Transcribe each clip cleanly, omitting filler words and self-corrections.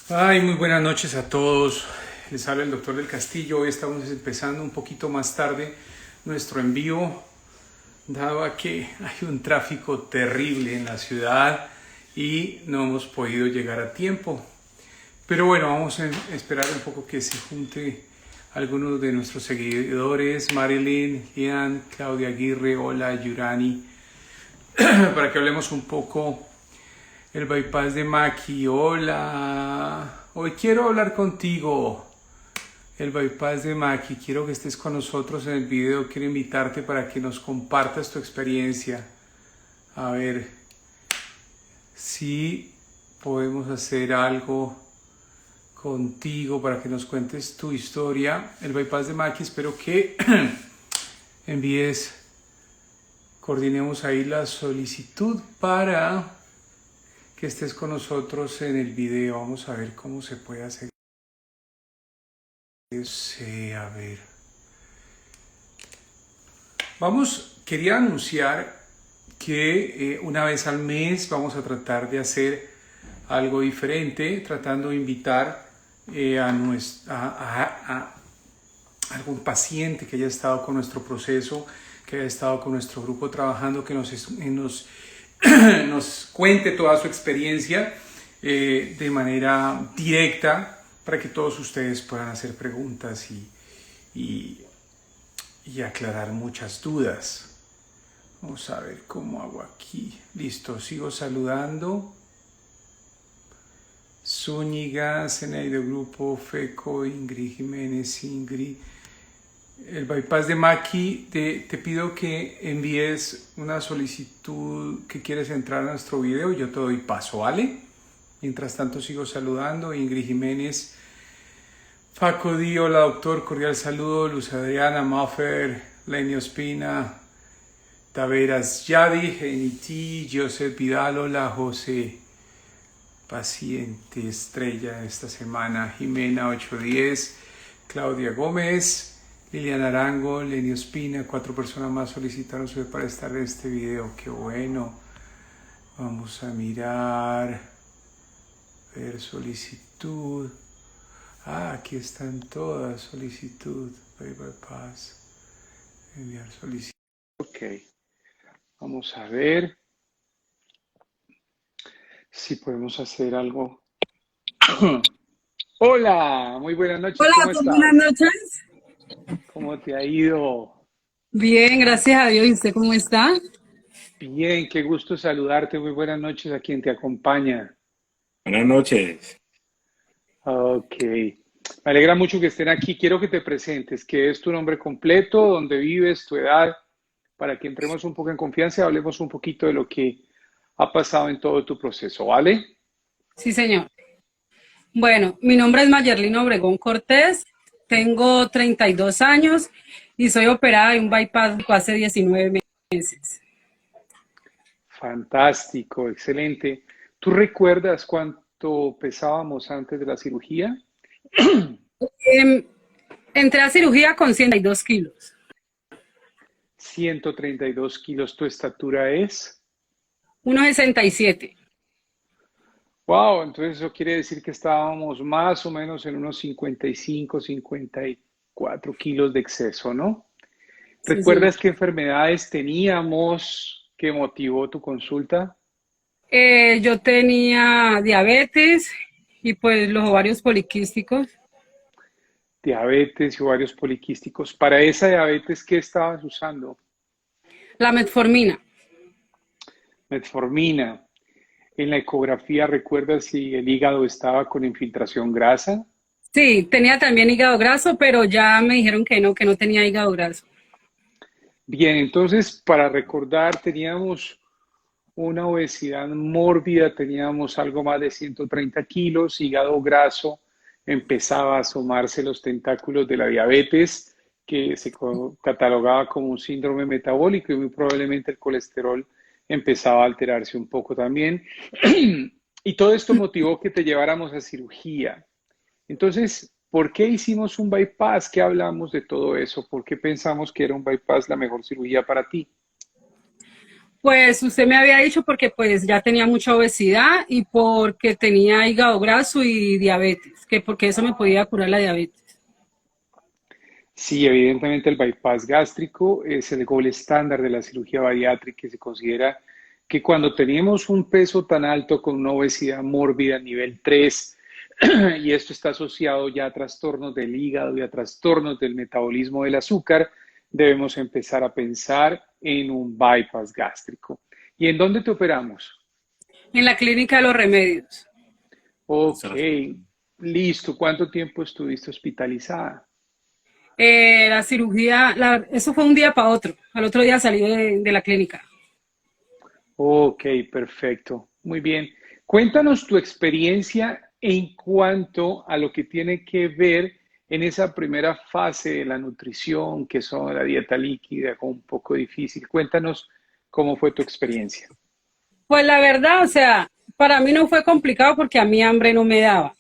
Ay, muy buenas noches a todos. Les habla el doctor del Castillo. Hoy estamos empezando un poquito más tarde nuestro envío, dado a que hay un tráfico terrible en la ciudad y no hemos podido llegar a tiempo. Pero bueno, vamos a esperar un poco que se junte algunos de nuestros seguidores, Marilyn, Ian, Claudia Aguirre, hola, Yurani, para que hablemos un poco. El bypass de Maki, hola. Hoy quiero hablar contigo. El bypass de Maki, quiero que estés con nosotros en el video. Quiero invitarte para que nos compartas tu experiencia. A ver si podemos hacer algo contigo para que nos cuentes tu historia. El bypass de Maki, espero que envíes, coordinemos ahí la solicitud para que estés con nosotros en el video. Vamos a ver cómo se puede hacer. Sí, a ver. Quería anunciar que una vez al mes vamos a tratar de hacer algo diferente, tratando de invitar a algún paciente que haya estado con nuestro proceso, que haya estado con nuestro grupo trabajando, que nos cuente toda su experiencia de manera directa para que todos ustedes puedan hacer preguntas y aclarar muchas dudas. Vamos a ver cómo hago aquí. Listo, sigo saludando. Zúñiga, Zeneido Grupo, Feco, Ingrid Jiménez, Ingrid. El bypass de Maki, te pido que envíes una solicitud que quieres entrar a nuestro video y yo te doy paso, ¿vale? Mientras tanto sigo saludando. Ingrid Jiménez, Faco Di, hola doctor, cordial saludo. Luz Adriana, Maffer, Lenny Ospina, Taveras Yadi, Geniti, Joseph Vidal, hola José, paciente estrella esta semana, Jimena 810, Claudia Gómez, Liliana Arango, Lenny Ospina, 4 personas más solicitaron para estar en este video. ¡Qué bueno! Vamos a mirar. Ver solicitud. Ah, aquí están todas. Solicitud. Bypass. Enviar solicitud. Ok. Vamos a ver si podemos hacer algo. Hola, muy buenas noches. Hola, ¿Cómo doctor, buenas estás? noches. ¿Cómo te ha ido? Bien, gracias a Dios. ¿Y usted cómo está? Bien, qué gusto saludarte. Muy buenas noches a quien te acompaña. Buenas noches. Ok. Me alegra mucho que estén aquí. Quiero que te presentes, qué es tu nombre completo, dónde vives, tu edad, para que entremos un poco en confianza y hablemos un poquito de lo que ha pasado en todo tu proceso, ¿vale? Sí, señor. Bueno, mi nombre es Mayerlina Obregón Cortés. Tengo 32 años y soy operada de un bypass hace 19 meses. Fantástico, excelente. ¿Tú recuerdas cuánto pesábamos antes de la cirugía? Em, Entré a cirugía con 102 kilos. 132 kilos. ¿Tu estatura es? 1,67. Wow, entonces eso quiere decir que estábamos más o menos en unos 55, 54 kilos de exceso, ¿no? Sí, señor. ¿Recuerdas qué enfermedades teníamos que motivó tu consulta? Yo tenía diabetes y pues los ovarios poliquísticos. Diabetes y ovarios poliquísticos. Para esa diabetes, ¿qué estabas usando? La metformina. Metformina. En la ecografía, ¿recuerdas si el hígado estaba con infiltración grasa? Sí, tenía también hígado graso, pero ya me dijeron que no tenía hígado graso. Bien, entonces, para recordar, teníamos una obesidad mórbida, teníamos algo más de 130 kilos, hígado graso, empezaba a asomarse los tentáculos de la diabetes, que se catalogaba como un síndrome metabólico y muy probablemente el colesterol empezaba a alterarse un poco también. Y todo esto motivó que te lleváramos a cirugía. Entonces, ¿por qué hicimos un bypass? ¿Qué hablamos de todo eso? ¿Por qué pensamos que era un bypass la mejor cirugía para ti? Pues usted me había dicho porque pues ya tenía mucha obesidad y porque tenía hígado graso y diabetes, que porque eso me podía curar la diabetes. Sí, evidentemente el bypass gástrico es el gol estándar de la cirugía bariátrica y se considera que cuando tenemos un peso tan alto con una obesidad mórbida nivel 3 y esto está asociado ya a trastornos del hígado y a trastornos del metabolismo del azúcar, debemos empezar a pensar en un bypass gástrico. ¿Y en dónde te operamos? En la clínica de los remedios. Ok, listo. ¿Cuánto tiempo estuviste hospitalizada? La cirugía, eso fue un día para otro. Al otro día salí de la clínica. Ok, perfecto. Muy bien. Cuéntanos tu experiencia en cuanto a lo que tiene que ver en esa primera fase de la nutrición, que son la dieta líquida, un poco difícil. Cuéntanos cómo fue tu experiencia. Pues la verdad, o sea, para mí no fue complicado porque a mí hambre no me daba.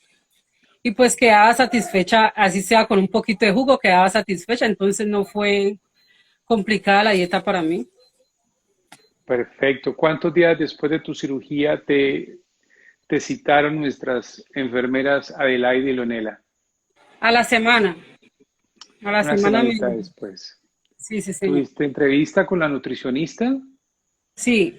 Y pues quedaba satisfecha, así sea con un poquito de jugo, quedaba satisfecha. Entonces no fue complicada la dieta para mí. Perfecto. ¿Cuántos días después de tu cirugía te citaron nuestras enfermeras Adelaide y Leonela? A la semana. A la Una semana me... semanita después. Sí, sí, señor. ¿Tuviste entrevista con la nutricionista? Sí.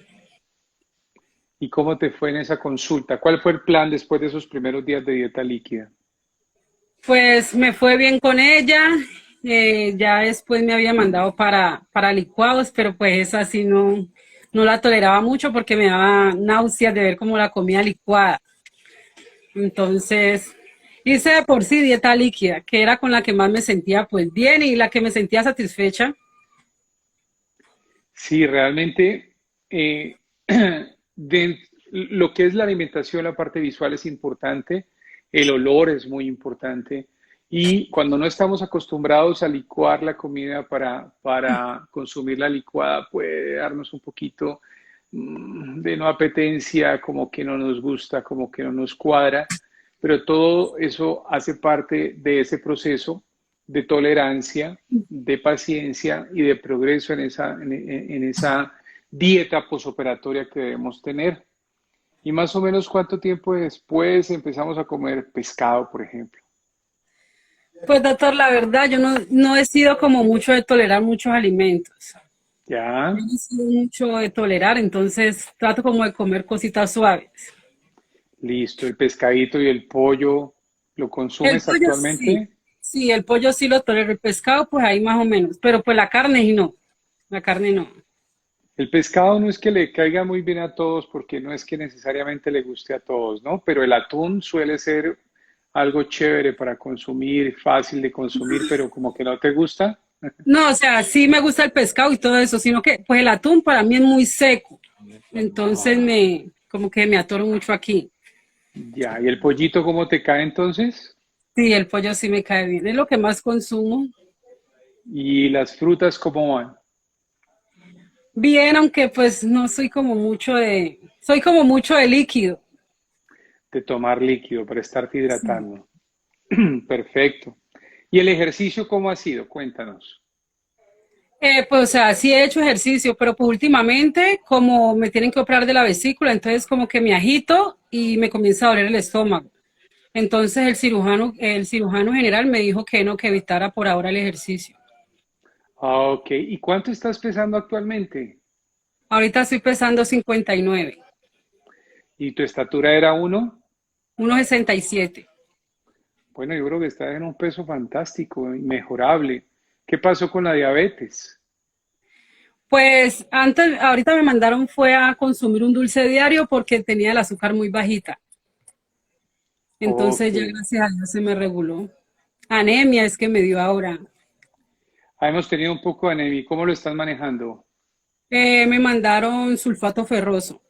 ¿Y cómo te fue en esa consulta? ¿Cuál fue el plan después de esos primeros días de dieta líquida? Pues me fue bien con ella. Ya después me había mandado para licuados, pero pues esa sí no la toleraba mucho porque me daba náuseas de ver cómo la comía licuada. Entonces hice de por sí dieta líquida, que era con la que más me sentía pues bien y la que me sentía satisfecha. Sí, realmente lo que es la alimentación, la parte visual es importante, el olor es muy importante y cuando no estamos acostumbrados a licuar la comida para consumir la licuada puede darnos un poquito de no apetencia, como que no nos gusta, como que no nos cuadra, pero todo eso hace parte de ese proceso de tolerancia, de paciencia y de progreso en esa dieta posoperatoria que debemos tener. Y más o menos cuánto tiempo después empezamos a comer pescado, por ejemplo. Pues doctor, la verdad, yo no he sido como mucho de tolerar muchos alimentos. Ya, Yo no he sido mucho de tolerar, entonces trato como de comer cositas suaves. listo. El pescadito y el pollo, ¿lo El consumes pollo sí, actualmente? sí, el pollo sí lo tolero, el pescado pues ahí más o menos, pero pues la carne y no, la carne no. El pescado no es que le caiga muy bien a todos porque no es que necesariamente le guste a todos, ¿no? Pero el atún suele ser algo chévere para consumir, fácil de consumir, pero como que no te gusta. No, o sea, sí me gusta el pescado y todo eso, sino que pues el atún para mí es muy seco, entonces como que me atoro mucho aquí. Ya, ¿y el pollito cómo te cae entonces? Sí, el pollo sí me cae bien, es lo que más consumo. ¿Y las frutas cómo van? Bien, aunque pues no soy como mucho soy como mucho de líquido. De tomar líquido para estarte hidratando. Perfecto. ¿Y el ejercicio cómo ha sido? Cuéntanos. Pues, o sea, sí he hecho ejercicio, pero pues últimamente, como me tienen que operar de la vesícula, entonces como que me agito y me comienza a doler el estómago. Entonces el cirujano general me dijo que no, que evitara por ahora el ejercicio. Ah, ok. ¿Y cuánto estás pesando actualmente? Ahorita estoy pesando 59, ¿Y tu estatura era uno? 1,67. Bueno, yo creo que estás en un peso fantástico, inmejorable. ¿Qué pasó con la diabetes? Pues antes, ahorita me mandaron fue a consumir un dulce diario porque tenía el azúcar muy bajita. Ok. Entonces ya gracias a Dios se me reguló. Anemia es que me dio ahora. Hemos tenido un poco de anemia. ¿Cómo lo estás manejando? Me mandaron sulfato ferroso.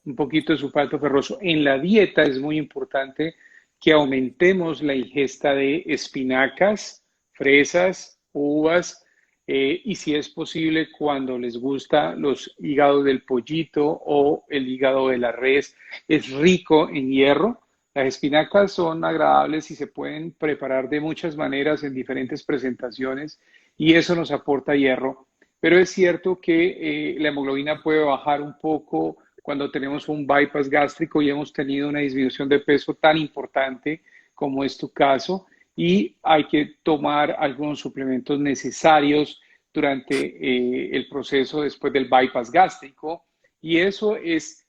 Un poquito de sulfato ferroso. En la dieta es muy importante que aumentemos la ingesta de espinacas, fresas, uvas y si es posible cuando les gusta los hígados del pollito o el hígado de la res, es rico en hierro. Las espinacas son agradables y se pueden preparar de muchas maneras en diferentes presentaciones y eso nos aporta hierro. pero es cierto que la hemoglobina puede bajar un poco cuando tenemos un bypass gástrico y hemos tenido una disminución de peso tan importante como es tu caso, y hay que tomar algunos suplementos necesarios durante el proceso después del bypass gástrico, y eso es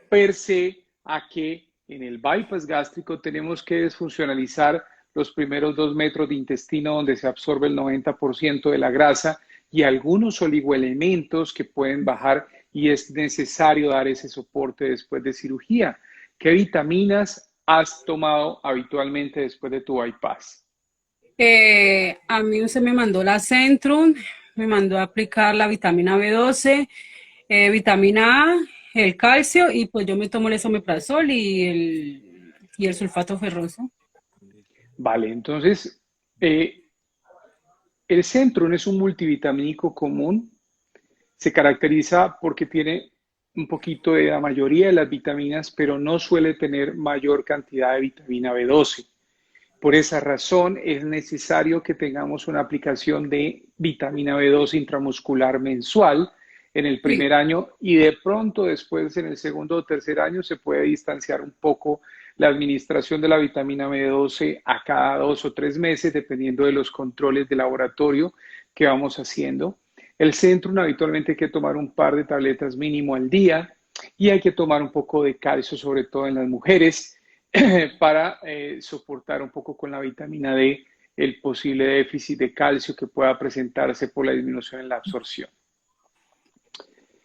per se a que en el bypass gástrico tenemos que desfuncionalizar los primeros 2 metros de intestino donde se absorbe el 90% de la grasa y algunos oligoelementos que pueden bajar, y es necesario dar ese soporte después de cirugía. ¿Qué vitaminas has tomado habitualmente después de tu bypass? A mí usted me mandó la Centrum, me mandó a aplicar la vitamina B12, vitamina A, el calcio, y pues yo me tomo el esomeprazol y el sulfato ferroso. Vale, entonces el Centrum es un multivitamínico común. Se caracteriza porque tiene un poquito de la mayoría de las vitaminas, pero no suele tener mayor cantidad de vitamina B12. Por esa razón es necesario que tengamos una aplicación de vitamina B12 intramuscular mensual en el Sí. primer año, y de pronto después en el segundo o tercer año se puede distanciar un poco la administración de la vitamina B12 a cada 2 o 3 meses, dependiendo de los controles de laboratorio que vamos haciendo. El Centrum habitualmente hay que tomar un par de tabletas mínimo al día, y hay que tomar un poco de calcio, sobre todo en las mujeres, para soportar un poco con la vitamina D el posible déficit de calcio que pueda presentarse por la disminución en la absorción.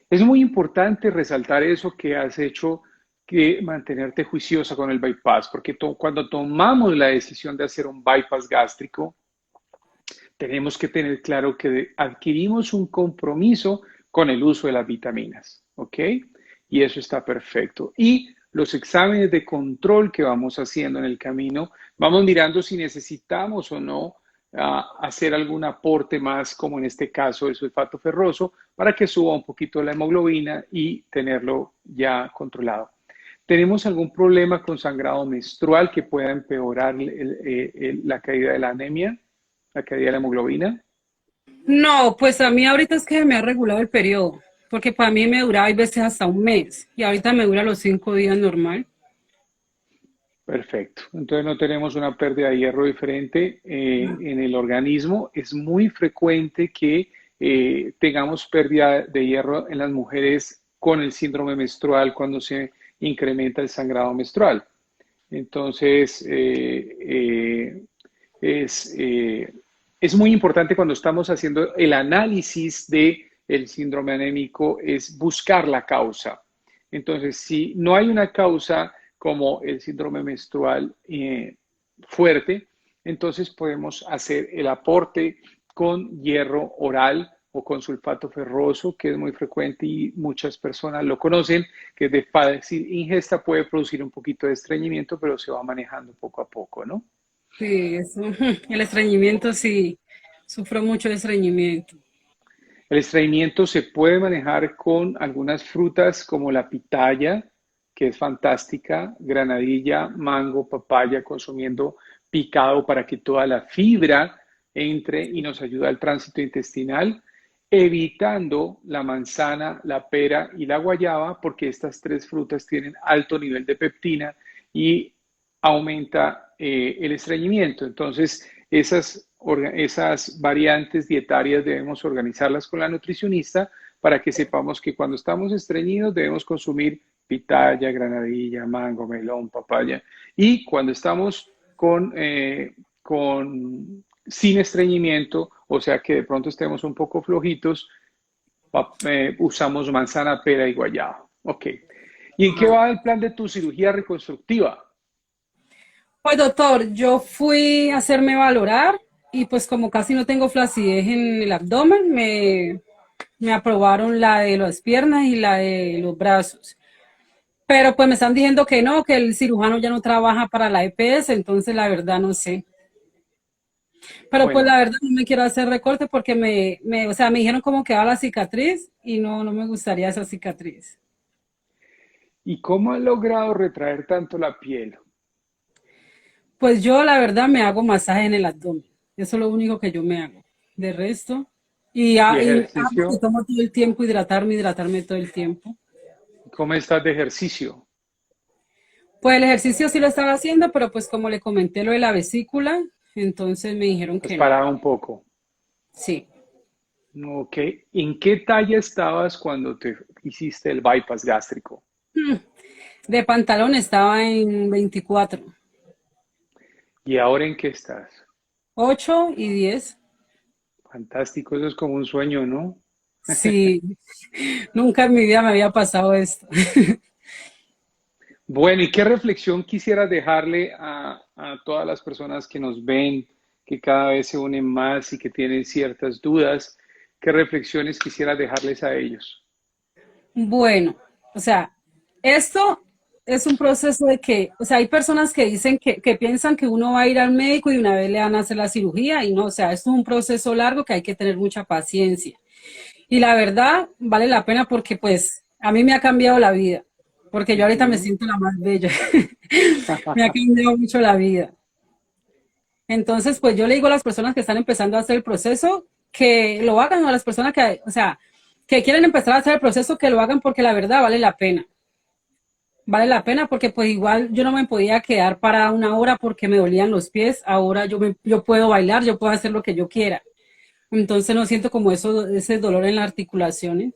Es muy importante resaltar eso que has hecho, que mantenerte juiciosa con el bypass, porque cuando tomamos la decisión de hacer un bypass gástrico, tenemos que tener claro que adquirimos un compromiso con el uso de las vitaminas, ¿ok? Y eso está perfecto. Y los exámenes de control que vamos haciendo en el camino, vamos mirando si necesitamos o no hacer algún aporte más, como en este caso el sulfato ferroso, para que suba un poquito la hemoglobina y tenerlo ya controlado. ¿Tenemos algún problema con sangrado menstrual que pueda empeorar la caída de la anemia, la caída de la hemoglobina? No, pues a mí ahorita es que me ha regulado el periodo, porque para mí me duraba a veces hasta un mes y ahorita me dura los 5 días normal. Perfecto. Entonces no tenemos una pérdida de hierro diferente en el organismo. Es muy frecuente que tengamos pérdida de hierro en las mujeres con el síndrome menstrual cuando se incrementa el sangrado menstrual. Entonces, es, eh, es muy importante cuando estamos haciendo el análisis de el síndrome anémico es buscar la causa. Entonces, si no hay una causa como el síndrome menstrual fuerte, entonces podemos hacer el aporte con hierro oral o con sulfato ferroso, que es muy frecuente y muchas personas lo conocen, que de fácil ingesta puede producir un poquito de estreñimiento, pero se va manejando poco a poco, ¿no? Sí, eso, el estreñimiento sí, sufro mucho de estreñimiento. El estreñimiento se puede manejar con algunas frutas como la pitaya, que es fantástica, granadilla, mango, papaya, consumiendo picado para que toda la fibra entre y nos ayuda al tránsito intestinal, evitando la manzana, la pera y la guayaba, porque estas tres frutas tienen alto nivel de peptina y aumenta el estreñimiento. Entonces, esas variantes dietarias debemos organizarlas con la nutricionista para que sepamos que cuando estamos estreñidos debemos consumir pitaya, granadilla, mango, melón, papaya. Y cuando estamos sin estreñimiento, o sea que de pronto estemos un poco flojitos, usamos manzana, pera y guayaba. Ok. ¿Y en qué va el plan de tu cirugía reconstructiva? Pues doctor, yo fui a hacerme valorar y pues como casi no tengo flacidez en el abdomen, me aprobaron la de las piernas y la de los brazos. Pero pues me están diciendo que no, que el cirujano ya no trabaja para la EPS, entonces la verdad no sé. Pero pues Bueno, la verdad no me quiero hacer recorte porque o sea, me dijeron cómo quedaba la cicatriz y no, no me gustaría esa cicatriz. ¿y cómo has logrado retraer tanto la piel? Pues yo la verdad me hago masaje en el abdomen. Eso es lo único que yo me hago. De resto. ¿Y Y agua que ejercicio? tomo todo el tiempo, hidratarme todo el tiempo. ¿Cómo estás de ejercicio? Pues el ejercicio sí lo estaba haciendo, pero pues como le comenté lo de la vesícula, entonces me dijeron Has que no. parado un poco. Sí. Ok. ¿En qué talla estabas cuando te hiciste el bypass gástrico? De pantalón estaba en 24, ¿Y ahora en qué estás? 8 y 10. Fantástico, eso es como un sueño, ¿no? Sí, nunca en mi vida me había pasado esto. Bueno, ¿y qué reflexión quisieras dejarle a todas las personas que nos ven, que cada vez se unen más y que tienen ciertas dudas? ¿Qué reflexiones quisieras dejarles a ellos? Bueno, o sea, esto es un proceso de que, o sea, hay personas que dicen que piensan que uno va a ir al médico y una vez le van a hacer la cirugía y no, o sea, esto es un proceso largo que hay que tener mucha paciencia. Y la verdad, vale la pena porque pues a mí me ha cambiado la vida, porque yo ahorita me Ujú. siento la más bella. Me ha cambiado mucho la vida. Entonces, pues yo le digo a las personas que están empezando a hacer el proceso que lo hagan, o a las personas que, o sea, que quieren empezar a hacer el proceso, que lo hagan porque la verdad vale la pena. Vale la pena porque pues igual yo no me podía quedar para una hora porque me dolían los pies. Ahora yo puedo bailar, yo puedo hacer lo que yo quiera. Entonces no siento como ese dolor en las articulaciones.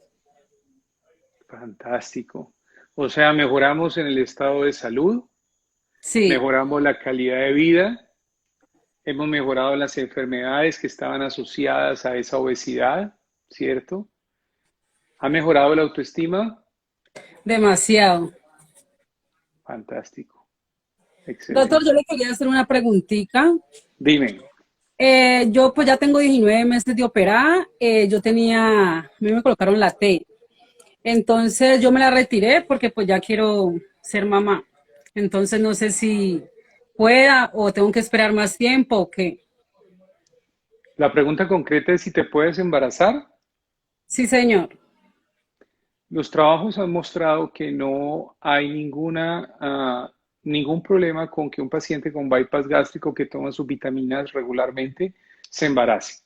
Fantástico. O sea, mejoramos en el estado de salud, Sí, mejoramos la calidad de vida, hemos mejorado las enfermedades que estaban asociadas a esa obesidad, ¿cierto? ¿Ha mejorado la autoestima? demasiado. Fantástico, Doctor, yo excelente. le quería hacer una preguntita. Dime, Yo pues ya tengo 19 meses de operada. A mí me colocaron la T. Entonces yo me la retiré porque pues ya quiero ser mamá. Entonces no sé si pueda o tengo que esperar más tiempo o qué. la pregunta concreta es si te puedes embarazar. Sí, señor. Los trabajos han mostrado que no hay ningún problema con que un paciente con bypass gástrico que toma sus vitaminas regularmente se embarace.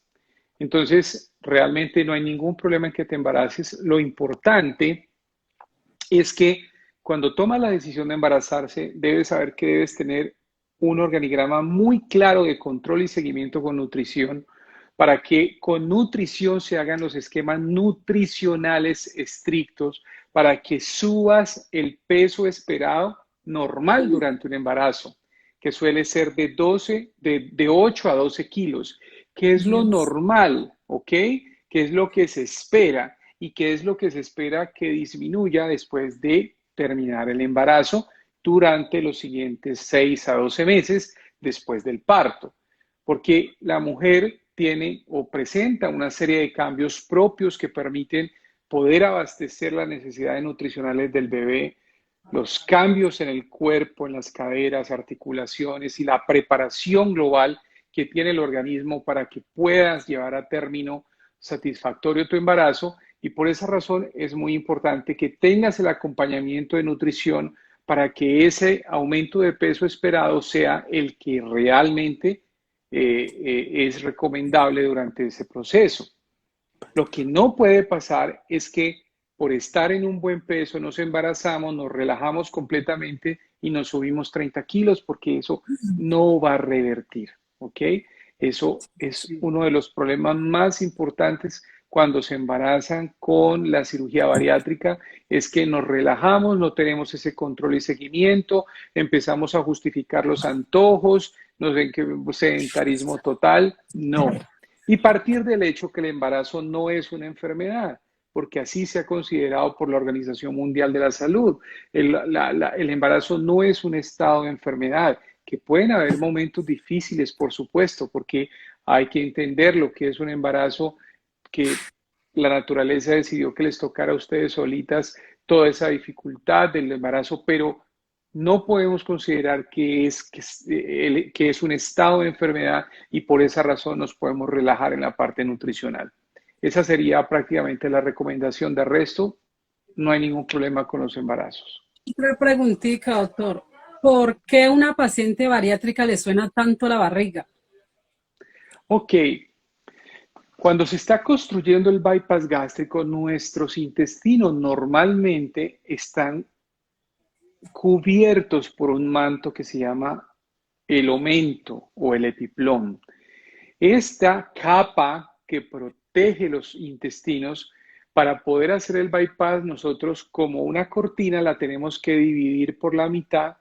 Entonces, realmente no hay ningún problema en que te embaraces. Lo importante es que cuando tomas la decisión de embarazarse, debes saber que debes tener un organigrama muy claro de control y seguimiento con nutrición para que con nutrición se hagan los esquemas nutricionales estrictos para que subas el peso esperado normal durante un embarazo, que suele ser de 8 a 12 kilos, que es lo Dios. normal, ¿ok? Que es lo que se espera y qué es lo que se espera que disminuya después de terminar el embarazo durante los siguientes 6 a 12 meses después del parto. Porque la mujer tiene o presenta una serie de cambios propios que permiten poder abastecer las necesidades nutricionales del bebé, los cambios en el cuerpo, en las caderas, articulaciones y la preparación global que tiene el organismo para que puedas llevar a término satisfactorio tu embarazo, y por esa razón es muy importante que tengas el acompañamiento de nutrición para que ese aumento de peso esperado sea el que realmente es recomendable durante ese proceso. Lo que no puede pasar es que por estar en un buen peso nos embarazamos, nos relajamos completamente y nos subimos 30 kilos porque eso no va a revertir, ¿ok? Eso es Sí. uno de los problemas más importantes cuando se embarazan con la cirugía bariátrica, es que nos relajamos, no tenemos ese control y seguimiento, empezamos a justificar los antojos, nos ven que sedentarismo total, no. Y partir del hecho que el embarazo no es una enfermedad, porque así se ha considerado por la Organización Mundial de la Salud. El embarazo no es un estado de enfermedad, que pueden haber momentos difíciles, por supuesto, porque hay que entender lo que es un embarazo, que la naturaleza decidió que les tocara a ustedes solitas toda esa dificultad del embarazo, pero no podemos considerar que es un estado de enfermedad y por esa razón nos podemos relajar en la parte nutricional. Esa sería prácticamente la recomendación. De resto, no hay ningún problema con los embarazos. Otra preguntita, doctor. ¿Por qué a una paciente bariátrica le suena tanto la barriga? Ok, Cuando se está construyendo el bypass gástrico, nuestros intestinos normalmente están cubiertos por un manto que se llama el omento o el epiplón. Esta capa que protege los intestinos, para poder hacer el bypass, nosotros como una cortina la tenemos que dividir por la mitad,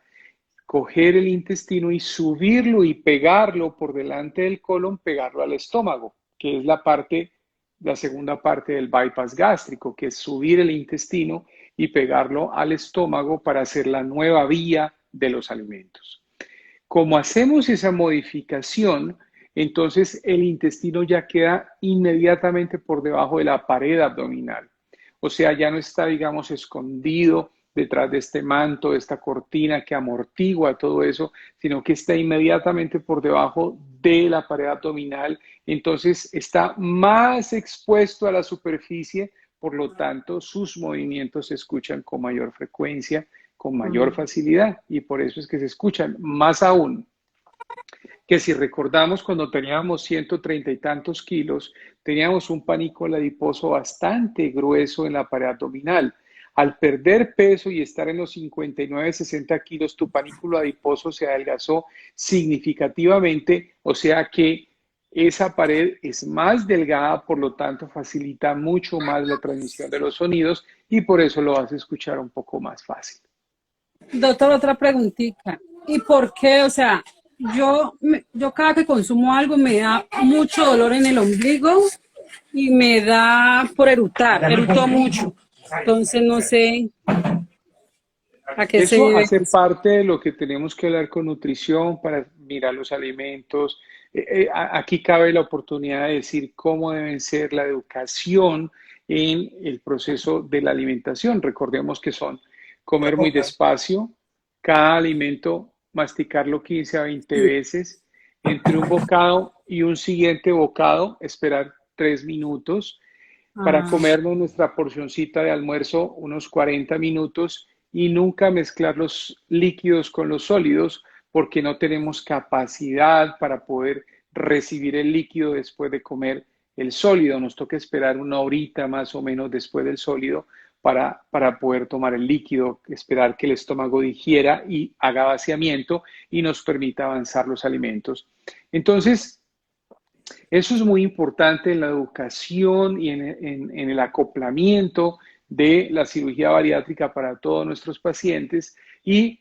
coger el intestino y subirlo y pegarlo por delante del colon, pegarlo al estómago, que es la segunda parte del bypass gástrico, que es subir el intestino y pegarlo al estómago para hacer la nueva vía de los alimentos. Como hacemos esa modificación, entonces el intestino ya queda inmediatamente por debajo de la pared abdominal. O sea, ya no está, digamos, escondido detrás de este manto, de esta cortina que amortigua todo eso, sino que está inmediatamente por debajo de la pared abdominal. Entonces está más expuesto a la superficie, por lo tanto sus movimientos se escuchan con mayor frecuencia, con mayor facilidad, y por eso es que se escuchan más aún que si recordamos cuando teníamos 130 y tantos kilos, teníamos un panículo adiposo bastante grueso en la pared abdominal. Al perder peso y estar en los 59, 60 kilos, tu panículo adiposo se adelgazó significativamente, o sea que esa pared es más delgada, por lo tanto facilita mucho más la transmisión de los sonidos y por eso lo vas a escuchar un poco más fácil. Doctor, otra preguntita. ¿Y por qué? O sea, yo cada que consumo algo me da mucho dolor en el ombligo y me da por eruto mucho. Entonces no sé a qué se Eso debe. hace parte de lo que tenemos que hablar con nutrición para mirar los alimentos. Aquí cabe la oportunidad de decir cómo deben ser la educación en el proceso de la alimentación. Recordemos que son comer muy despacio, cada alimento masticarlo 15 a 20 veces, entre un bocado y un siguiente bocado, esperar 3 minutos, para comernos nuestra porcioncita de almuerzo unos 40 minutos y nunca mezclar los líquidos con los sólidos porque no tenemos capacidad para poder recibir el líquido después de comer el sólido. Nos toca esperar una horita más o menos después del sólido para poder tomar el líquido, esperar que el estómago digiera y haga vaciamiento y nos permita avanzar los alimentos. Entonces, eso es muy importante en la educación y en el acoplamiento de la cirugía bariátrica para todos nuestros pacientes. Y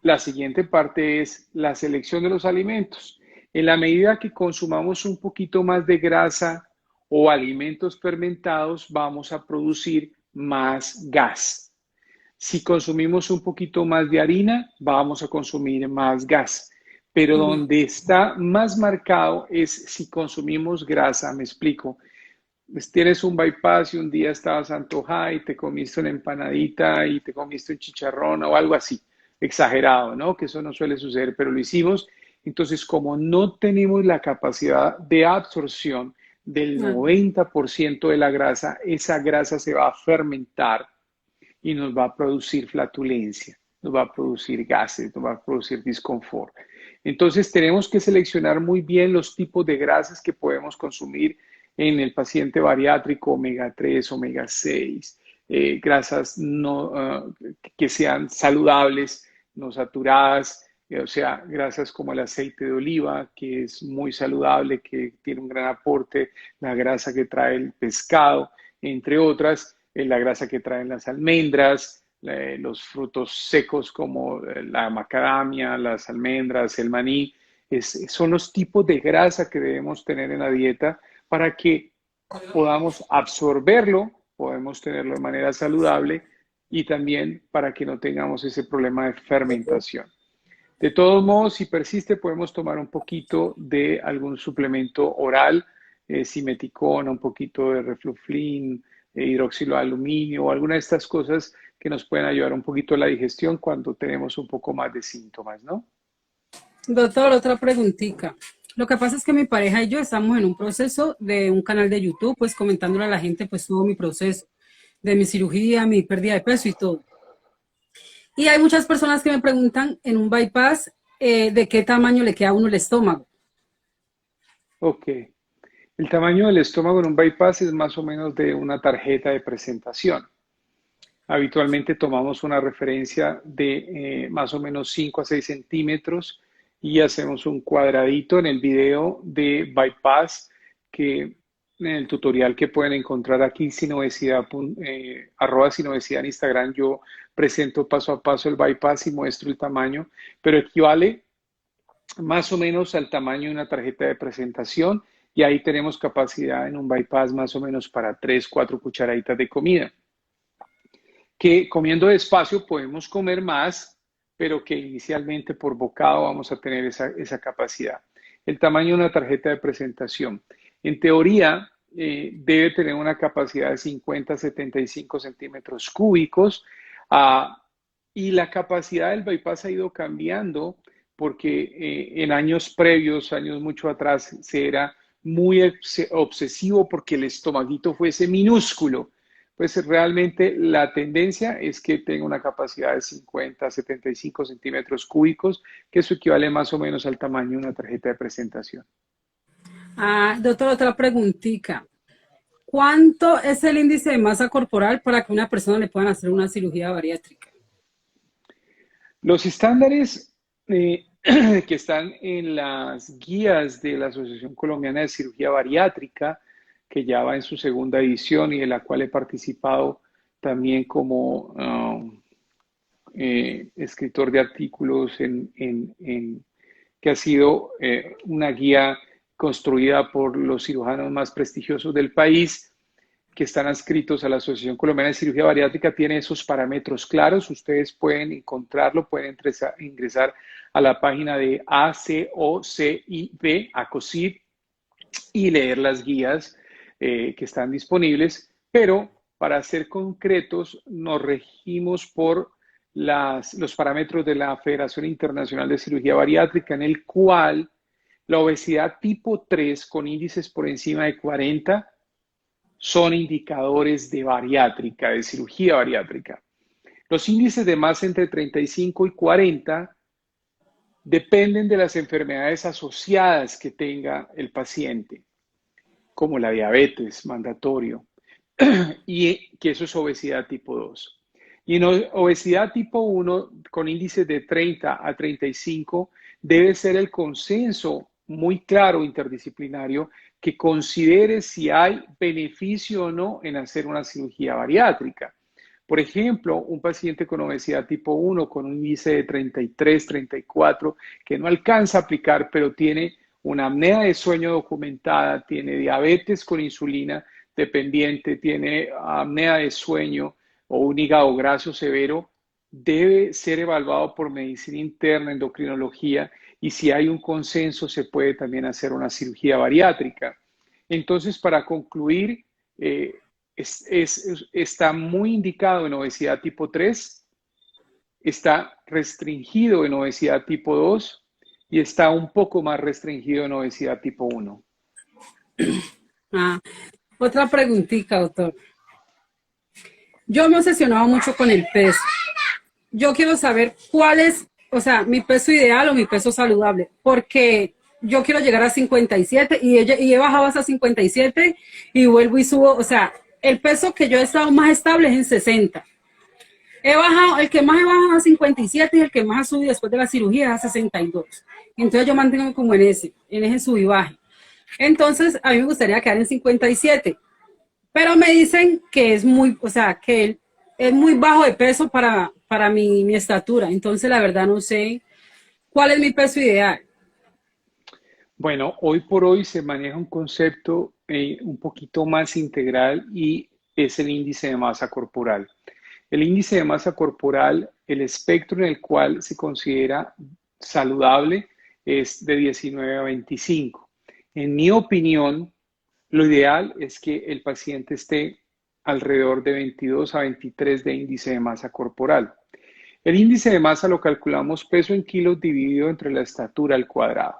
la siguiente parte es la selección de los alimentos. En la medida que consumamos un poquito más de grasa o alimentos fermentados, vamos a producir más gas. Si consumimos un poquito más de harina, vamos a consumir más gas. Pero donde está más marcado es si consumimos grasa, me explico. Pues tienes un bypass y un día estabas antojada y te comiste una empanadita y te comiste un chicharrón o algo así, exagerado, ¿no? Que eso no suele suceder, pero lo hicimos. Entonces, como no tenemos la capacidad de absorción del 90% de la grasa, esa grasa se va a fermentar y nos va a producir flatulencia, nos va a producir gases, nos va a producir disconfort. Entonces tenemos que seleccionar muy bien los tipos de grasas que podemos consumir en el paciente bariátrico, omega 3, omega 6, grasas que sean saludables, no saturadas, o sea, grasas como el aceite de oliva, que es muy saludable, que tiene un gran aporte, la grasa que trae el pescado, entre otras, la grasa que traen las almendras, los frutos secos como la macadamia, las almendras, el maní, son los tipos de grasa que debemos tener en la dieta para que podamos absorberlo, podemos tenerlo de manera saludable y también para que no tengamos ese problema de fermentación. De todos modos, si persiste, podemos tomar un poquito de algún suplemento oral, simeticona, un poquito de refluflin, hidróxido de aluminio o alguna de estas cosas que nos pueden ayudar un poquito a la digestión cuando tenemos un poco más de síntomas, ¿no? Doctor, otra preguntita. Lo que pasa es que mi pareja y yo estamos en un proceso de un canal de YouTube, pues comentándole a la gente pues todo mi proceso de mi cirugía, mi pérdida de peso y todo. Y hay muchas personas que me preguntan en un bypass de qué tamaño le queda a uno el estómago. Ok. El tamaño del estómago en un bypass es más o menos de una tarjeta de presentación. Habitualmente tomamos una referencia de más o menos 5 a 6 centímetros y hacemos un cuadradito en el video de bypass que en el tutorial que pueden encontrar aquí, @sinobesidad en Instagram, yo presento paso a paso el bypass y muestro el tamaño, pero equivale más o menos al tamaño de una tarjeta de presentación y ahí tenemos capacidad en un bypass más o menos para 3, 4 cucharaditas de comida. Que comiendo despacio podemos comer más, pero que inicialmente por bocado vamos a tener esa capacidad. El tamaño de una tarjeta de presentación. En teoría, debe tener una capacidad de 50 a 75 centímetros cúbicos y la capacidad del bypass ha ido cambiando porque en años previos, años mucho atrás, se era muy obsesivo porque el estomaguito fuese minúsculo. Pues realmente la tendencia es que tenga una capacidad de 50 a 75 centímetros cúbicos, que eso equivale más o menos al tamaño de una tarjeta de presentación. Doctor, otra preguntita. ¿Cuánto es el índice de masa corporal para que una persona le puedan hacer una cirugía bariátrica? Los estándares que están en las guías de la Asociación Colombiana de Cirugía Bariátrica, que ya va en su segunda edición y de la cual he participado también como escritor de artículos que ha sido una guía construida por los cirujanos más prestigiosos del país, que están adscritos a la Asociación Colombiana de Cirugía Bariátrica, tiene esos parámetros claros. Ustedes pueden encontrarlo, pueden ingresar a la página de ACOCIB y leer las guías que están disponibles, pero para ser concretos nos regimos por los parámetros de la Federación Internacional de Cirugía Bariátrica, en el cual la obesidad tipo 3 con índices por encima de 40 son indicadores de bariátrica, de cirugía bariátrica. Los índices de masa entre 35 y 40 dependen de las enfermedades asociadas que tenga el paciente, como la diabetes, mandatorio, y que eso es obesidad tipo 2. Y en obesidad tipo 1, con índices de 30 a 35, debe ser el consenso muy claro interdisciplinario que considere si hay beneficio o no en hacer una cirugía bariátrica. Por ejemplo, un paciente con obesidad tipo 1, con un índice de 33, 34, que no alcanza a aplicar, pero tiene una apnea de sueño documentada, tiene diabetes con insulina dependiente, tiene apnea de sueño o un hígado graso severo, debe ser evaluado por medicina interna, endocrinología, y si hay un consenso se puede también hacer una cirugía bariátrica. Entonces, para concluir, está muy indicado en obesidad tipo 3, está restringido en obesidad tipo 2 y está un poco más restringido en obesidad tipo 1. Otra preguntita, doctor. Yo me he obsesionado mucho con el peso. Yo quiero saber cuál es, o sea, mi peso ideal o mi peso saludable, porque yo quiero llegar a 57 y he bajado hasta 57 y vuelvo y subo, o sea, el peso que yo he estado más estable es en 60. He bajado, el que más he bajado a 57 y el que más ha subido después de la cirugía es a 62. Entonces yo mantengo como en ese sub y baje. Entonces a mí me gustaría quedar en 57, pero me dicen que es muy, o sea, que es muy bajo de peso para mi estatura. Entonces la verdad no sé cuál es mi peso ideal. Bueno, hoy por hoy se maneja un concepto un poquito más integral y es el índice de masa corporal. El índice de masa corporal, el espectro en el cual se considera saludable es de 19 a 25. En mi opinión, lo ideal es que el paciente esté alrededor de 22 a 23 de índice de masa corporal. El índice de masa lo calculamos peso en kilos dividido entre la estatura al cuadrado.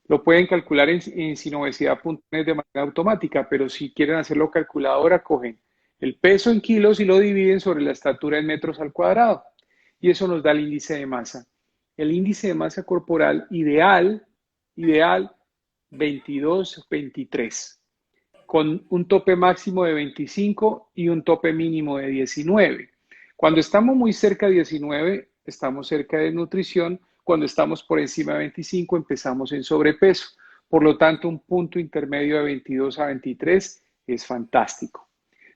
Lo pueden calcular en sinobesidad.net de manera automática, pero si quieren hacerlo calculadora, cogen el peso en kilos y lo dividen sobre la estatura en metros al cuadrado. Y eso nos da el índice de masa. El índice de masa corporal ideal 22, 23, con un tope máximo de 25 y un tope mínimo de 19. Cuando estamos muy cerca de 19, estamos cerca de nutrición. Cuando estamos por encima de 25, empezamos en sobrepeso. Por lo tanto, un punto intermedio de 22 a 23 es fantástico.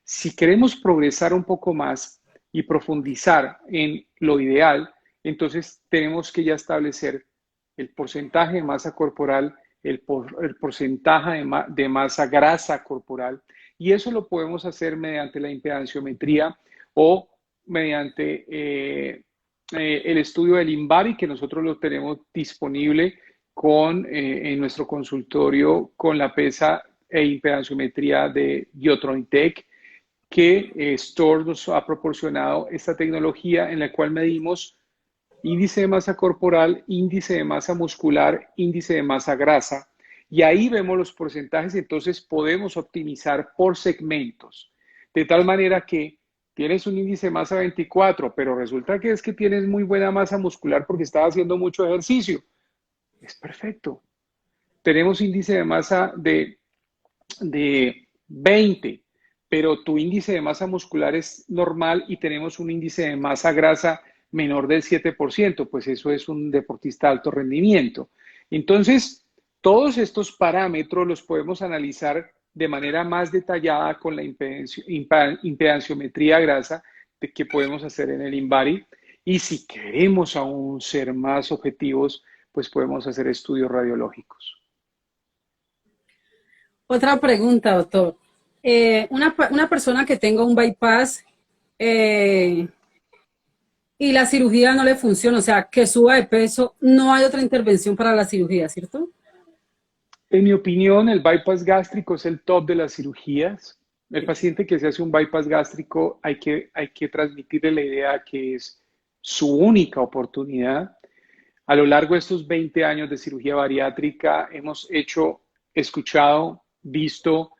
Si queremos progresar un poco más y profundizar en lo ideal, entonces tenemos que ya establecer el porcentaje de masa corporal, el porcentaje de masa grasa corporal, y eso lo podemos hacer mediante la impedanciometría o mediante el estudio del InBody, que nosotros lo tenemos disponible en nuestro consultorio con la pesa e impedanciometría de Biotrontec, que Store nos ha proporcionado esta tecnología en la cual medimos índice de masa corporal, índice de masa muscular, índice de masa grasa, y ahí vemos los porcentajes. Entonces podemos optimizar por segmentos, de tal manera que tienes un índice de masa 24, pero resulta que es que tienes muy buena masa muscular porque estás haciendo mucho ejercicio. Es perfecto. Tenemos índice de masa de 20, pero tu índice de masa muscular es normal y tenemos un índice de masa grasa menor del 7%, pues eso es un deportista de alto rendimiento. Entonces, todos estos parámetros los podemos analizar de manera más detallada con la impedanciometría grasa que podemos hacer en el InBody. Y si queremos aún ser más objetivos, pues podemos hacer estudios radiológicos. Otra pregunta, doctor. Una persona que tenga un bypass y la cirugía no le funciona, o sea, que suba de peso, no hay otra intervención para la cirugía, ¿cierto? En mi opinión, el bypass gástrico es el top de las cirugías. El paciente que se hace un bypass gástrico hay que transmitirle la idea que es su única oportunidad. A lo largo de estos 20 años de cirugía bariátrica hemos escuchado, visto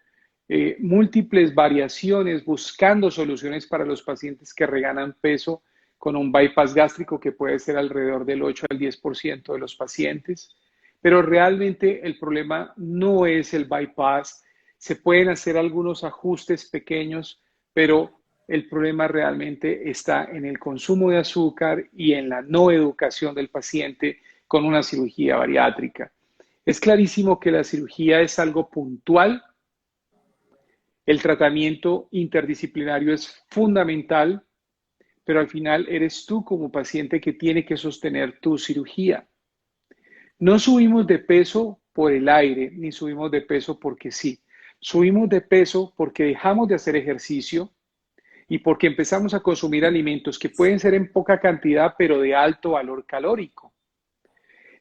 múltiples variaciones buscando soluciones para los pacientes que reganan peso con un bypass gástrico, que puede ser alrededor del 8 al 10% de los pacientes. Pero realmente el problema no es el bypass. Se pueden hacer algunos ajustes pequeños, pero el problema realmente está en el consumo de azúcar y en la no educación del paciente con una cirugía bariátrica. Es clarísimo que la cirugía es algo puntual. El tratamiento interdisciplinario es fundamental, pero al final eres tú como paciente que tiene que sostener tu cirugía. No subimos de peso por el aire, ni subimos de peso porque sí. Subimos de peso porque dejamos de hacer ejercicio y porque empezamos a consumir alimentos que pueden ser en poca cantidad, pero de alto valor calórico.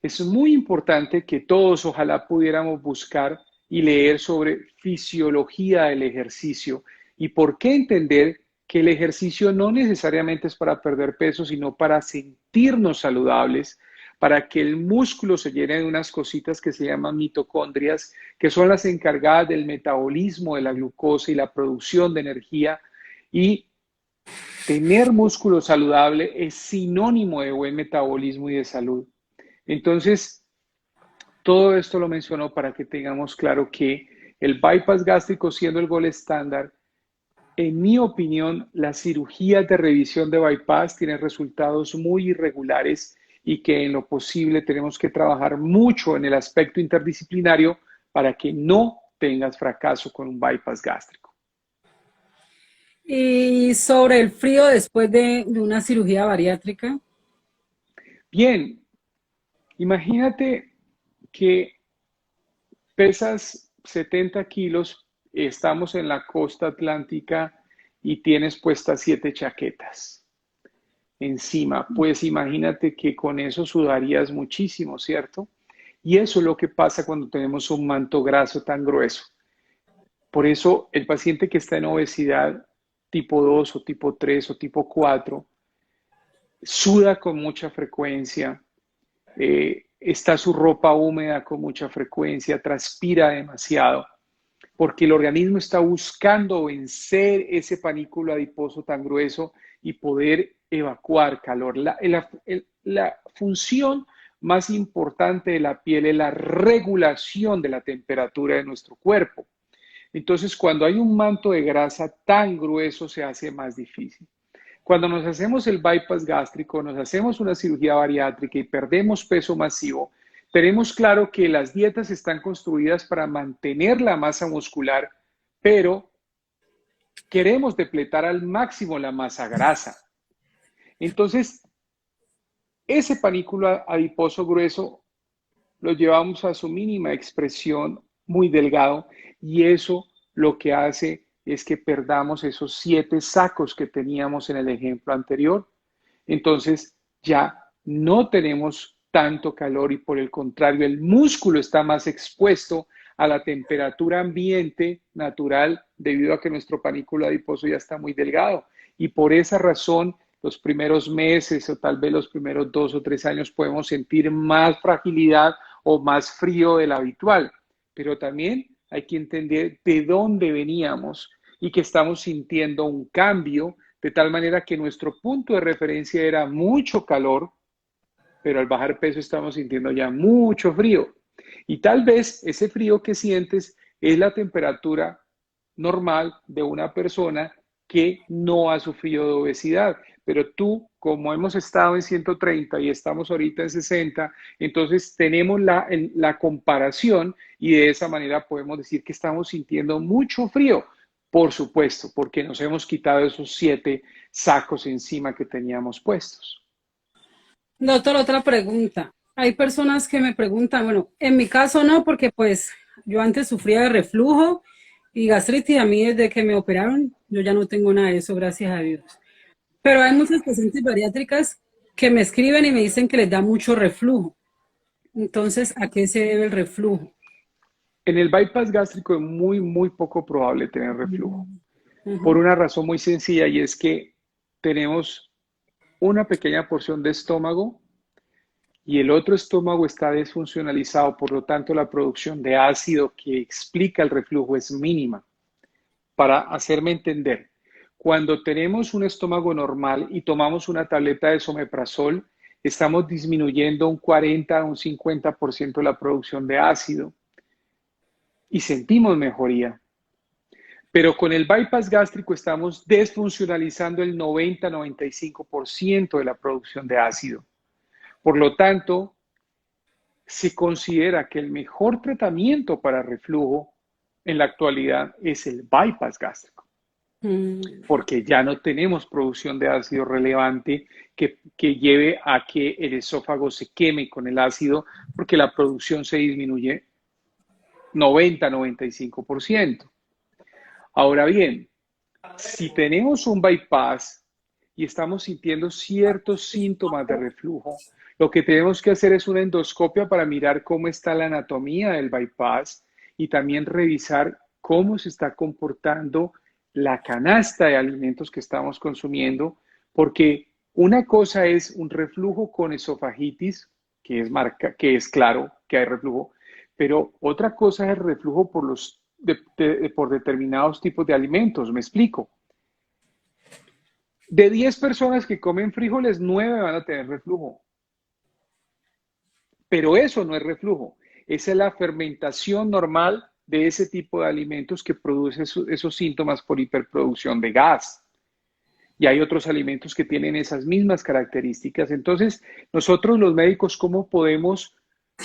Es muy importante que todos ojalá pudiéramos buscar y leer sobre fisiología del ejercicio y por qué entender que el ejercicio no necesariamente es para perder peso, sino para sentirnos saludables, para que el músculo se llene de unas cositas que se llaman mitocondrias, que son las encargadas del metabolismo de la glucosa y la producción de energía. Y tener músculo saludable es sinónimo de buen metabolismo y de salud. Entonces, todo esto lo menciono para que tengamos claro que el bypass gástrico, siendo el gol estándar, en mi opinión, las cirugías de revisión de bypass tienen resultados muy irregulares y que en lo posible tenemos que trabajar mucho en el aspecto interdisciplinario para que no tengas fracaso con un bypass gástrico. Y sobre el frío después de una cirugía bariátrica. Bien, imagínate que pesas 70 kilos, estamos en la costa atlántica y tienes puestas 7 chaquetas encima. Pues imagínate que con eso sudarías muchísimo, ¿cierto? Y eso es lo que pasa cuando tenemos un manto graso tan grueso. Por eso el paciente que está en obesidad tipo 2 o tipo 3 o tipo 4 suda con mucha frecuencia, está su ropa húmeda con mucha frecuencia, transpira demasiado, porque el organismo está buscando vencer ese panículo adiposo tan grueso y poder evacuar calor. La función más importante de la piel es la regulación de la temperatura de nuestro cuerpo. Entonces, cuando hay un manto de grasa tan grueso, se hace más difícil. Cuando nos hacemos el bypass gástrico, nos hacemos una cirugía bariátrica y perdemos peso masivo, tenemos claro que las dietas están construidas para mantener la masa muscular, pero queremos depletar al máximo la masa grasa. Entonces, ese panículo adiposo grueso lo llevamos a su mínima expresión, muy delgado, y eso lo que hace es que perdamos esos 7 sacos que teníamos en el ejemplo anterior. Entonces ya no tenemos tanto calor y por el contrario el músculo está más expuesto a la temperatura ambiente natural debido a que nuestro panículo adiposo ya está muy delgado. Y por esa razón los primeros meses o tal vez los primeros 2 o 3 años podemos sentir más fragilidad o más frío del habitual. Pero también hay que entender de dónde veníamos y que estamos sintiendo un cambio, de tal manera que nuestro punto de referencia era mucho calor, pero al bajar peso estamos sintiendo ya mucho frío. Y tal vez ese frío que sientes es la temperatura normal de una persona que no ha sufrido de obesidad. Pero tú, como hemos estado en 130 y estamos ahorita en 60, entonces tenemos la comparación y de esa manera podemos decir que estamos sintiendo mucho frío. Por supuesto, porque nos hemos quitado esos 7 sacos encima que teníamos puestos. Doctor, otra pregunta. Hay personas que me preguntan, bueno, en mi caso no, porque pues yo antes sufría de reflujo y gastritis. A mí desde que me operaron, yo ya no tengo nada de eso, gracias a Dios. Pero hay muchas pacientes bariátricas que me escriben y me dicen que les da mucho reflujo. Entonces, ¿a qué se debe el reflujo? En el bypass gástrico es muy poco probable tener reflujo, por una razón muy sencilla y es que tenemos una pequeña porción de estómago y el otro estómago está desfuncionalizado, por lo tanto la producción de ácido que explica el reflujo es mínima. Para hacerme entender, cuando tenemos un estómago normal y tomamos una tableta de someprazol, estamos disminuyendo un 40 a un 50% la producción de ácido y sentimos mejoría. Pero con el bypass gástrico estamos desfuncionalizando el 90-95% de la producción de ácido. Por lo tanto, se considera que el mejor tratamiento para reflujo en la actualidad es el bypass gástrico, porque ya no tenemos producción de ácido relevante que lleve a que el esófago se queme con el ácido, porque la producción se disminuye 90-95%. Ahora bien, si tenemos un bypass y estamos sintiendo ciertos síntomas de reflujo, lo que tenemos que hacer es una endoscopia para mirar cómo está la anatomía del bypass y también revisar cómo se está comportando la canasta de alimentos que estamos consumiendo, porque una cosa es un reflujo con esofagitis, que es claro que hay reflujo, pero otra cosa es el reflujo por determinados tipos de alimentos. Me explico. De 10 personas que comen frijoles, 9 van a tener reflujo. Pero eso no es reflujo. Esa es la fermentación normal de ese tipo de alimentos que produce esos síntomas por hiperproducción de gas. Y hay otros alimentos que tienen esas mismas características. Entonces, nosotros los médicos, ¿cómo podemos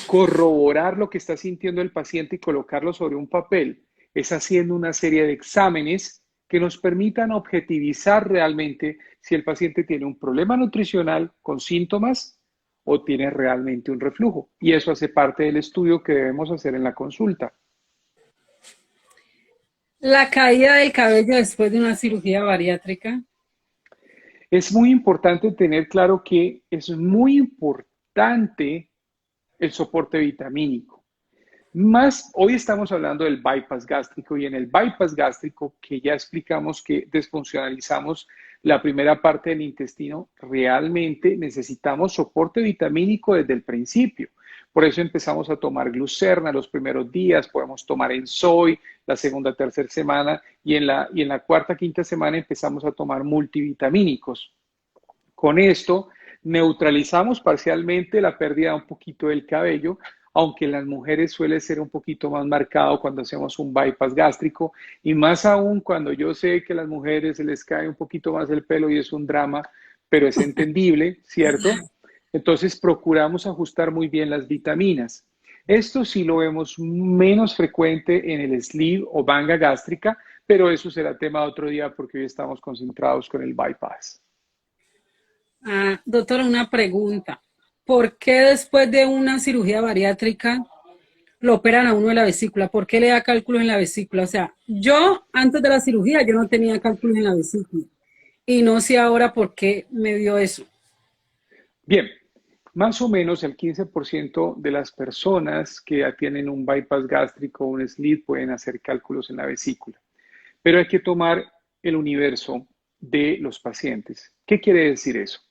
corroborar lo que está sintiendo el paciente y colocarlo sobre un papel? Es haciendo una serie de exámenes que nos permitan objetivizar realmente si el paciente tiene un problema nutricional con síntomas o tiene realmente un reflujo. Y eso hace parte del estudio que debemos hacer en la consulta. La caída del cabello después de una cirugía bariátrica. Es muy importante tener claro que es muy importante el soporte vitamínico. Más, hoy estamos hablando del bypass gástrico y en el bypass gástrico, que ya explicamos que desfuncionalizamos la primera parte del intestino, realmente necesitamos soporte vitamínico desde el principio. Por eso empezamos a tomar glucerna los primeros días, podemos tomar Enzoy la segunda, tercera semana y en la cuarta, quinta semana empezamos a tomar multivitamínicos. Con esto Neutralizamos parcialmente la pérdida un poquito del cabello, aunque en las mujeres suele ser un poquito más marcado cuando hacemos un bypass gástrico y más aún cuando yo sé que a las mujeres se les cae un poquito más el pelo y es un drama, pero es entendible, ¿cierto? Entonces procuramos ajustar muy bien las vitaminas. Esto sí lo vemos menos frecuente en el sleeve o banga gástrica, pero eso será tema de otro día porque hoy estamos concentrados con el bypass. Ah, doctora, una pregunta. ¿Por qué después de una cirugía bariátrica lo operan a uno de la vesícula? ¿Por qué le da cálculos en la vesícula? O sea, yo antes de la cirugía yo no tenía cálculos en la vesícula y no sé ahora por qué me dio eso. Bien, más o menos el 15% de las personas que ya tienen un bypass gástrico o un sleeve pueden hacer cálculos en la vesícula. Pero hay que tomar el universo de los pacientes. ¿Qué quiere decir eso?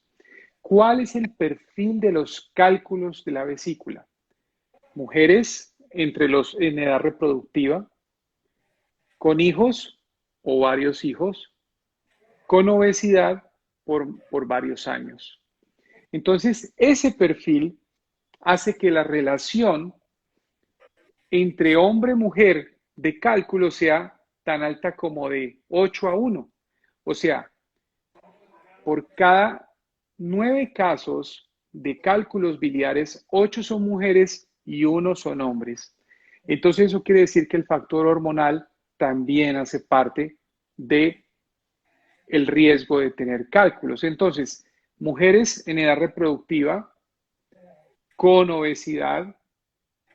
¿Cuál es el perfil de los cálculos de la vesícula? Mujeres en edad reproductiva, con hijos o varios hijos, con obesidad por varios años. Entonces, ese perfil hace que la relación entre hombre y mujer de cálculo sea tan alta como de 8-1. O sea, por cada 9 casos de cálculos biliares, 8 son mujeres y 1 son hombres. Entonces eso quiere decir que el factor hormonal también hace parte de el riesgo de tener cálculos. Entonces, mujeres en edad reproductiva, con obesidad,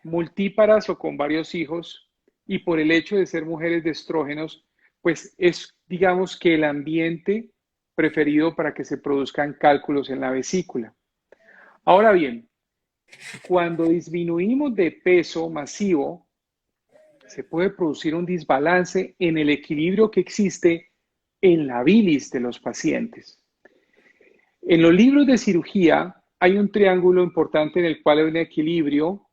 multíparas o con varios hijos, y por el hecho de ser mujeres de estrógenos, pues es, digamos que el ambiente preferido para que se produzcan cálculos en la vesícula. Ahora bien, cuando disminuimos de peso masivo, se puede producir un desbalance en el equilibrio que existe en la bilis de los pacientes. En los libros de cirugía hay un triángulo importante en el cual hay un equilibrio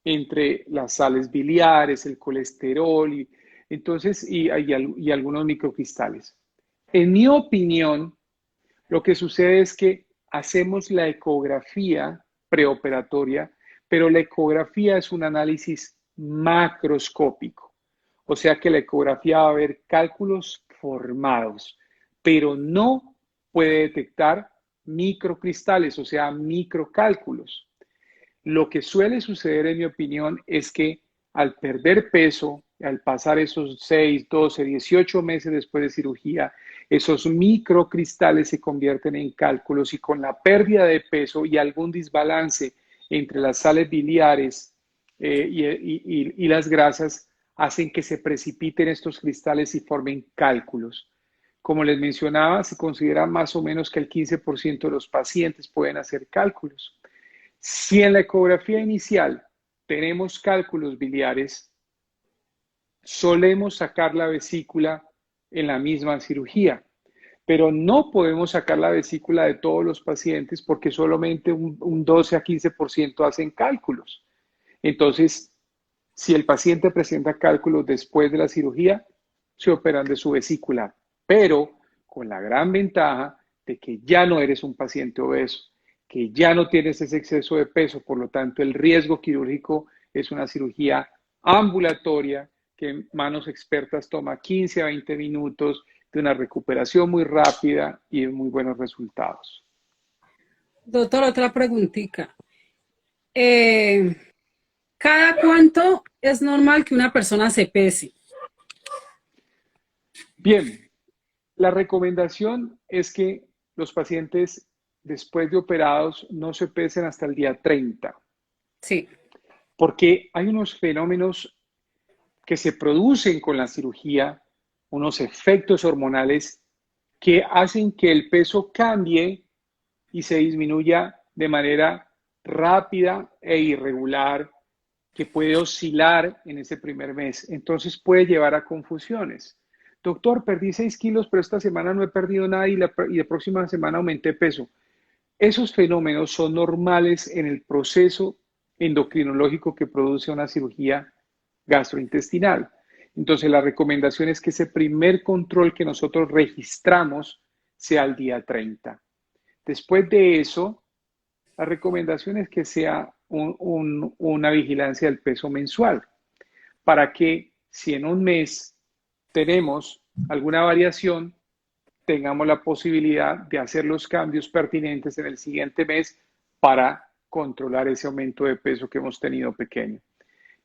entre las sales biliares, el colesterol y algunos microcristales. En mi opinión, lo que sucede es que hacemos la ecografía preoperatoria, pero la ecografía es un análisis macroscópico. O sea que la ecografía va a ver cálculos formados, pero no puede detectar microcristales, o sea, microcálculos. Lo que suele suceder, en mi opinión, es que al perder peso, al pasar esos 6, 12, 18 meses después de cirugía, esos microcristales se convierten en cálculos y con la pérdida de peso y algún desbalance entre las sales biliares y las grasas hacen que se precipiten estos cristales y formen cálculos. Como les mencionaba, se considera más o menos que el 15% de los pacientes pueden hacer cálculos. Si en la ecografía inicial tenemos cálculos biliares, solemos sacar la vesícula en la misma cirugía, pero no podemos sacar la vesícula de todos los pacientes porque solamente un 12 a 15% hacen cálculos. Entonces, si el paciente presenta cálculos después de la cirugía, se operan de su vesícula, pero con la gran ventaja de que ya no eres un paciente obeso, que ya no tienes ese exceso de peso, por lo tanto el riesgo quirúrgico es una cirugía ambulatoria que en manos expertas toma 15 a 20 minutos de una recuperación muy rápida y de muy buenos resultados. Doctor, otra preguntita. ¿Cada cuánto es normal que una persona se pese? Bien, la recomendación es que los pacientes después de operados no se pesen hasta el día 30. Sí. Porque hay unos fenómenos que se producen con la cirugía, unos efectos hormonales que hacen que el peso cambie y se disminuya de manera rápida e irregular, que puede oscilar en ese primer mes. Entonces puede llevar a confusiones. Doctor, perdí 6 kilos, pero esta semana no he perdido nada y la próxima semana aumenté peso. Esos fenómenos son normales en el proceso endocrinológico que produce una cirugía gastrointestinal. Entonces, la recomendación es que ese primer control que nosotros registramos sea al día 30. Después de eso, La recomendación es que sea una vigilancia del peso mensual, para que si en un mes tenemos alguna variación, tengamos la posibilidad de hacer los cambios pertinentes en el siguiente mes para controlar ese aumento de peso que hemos tenido pequeño.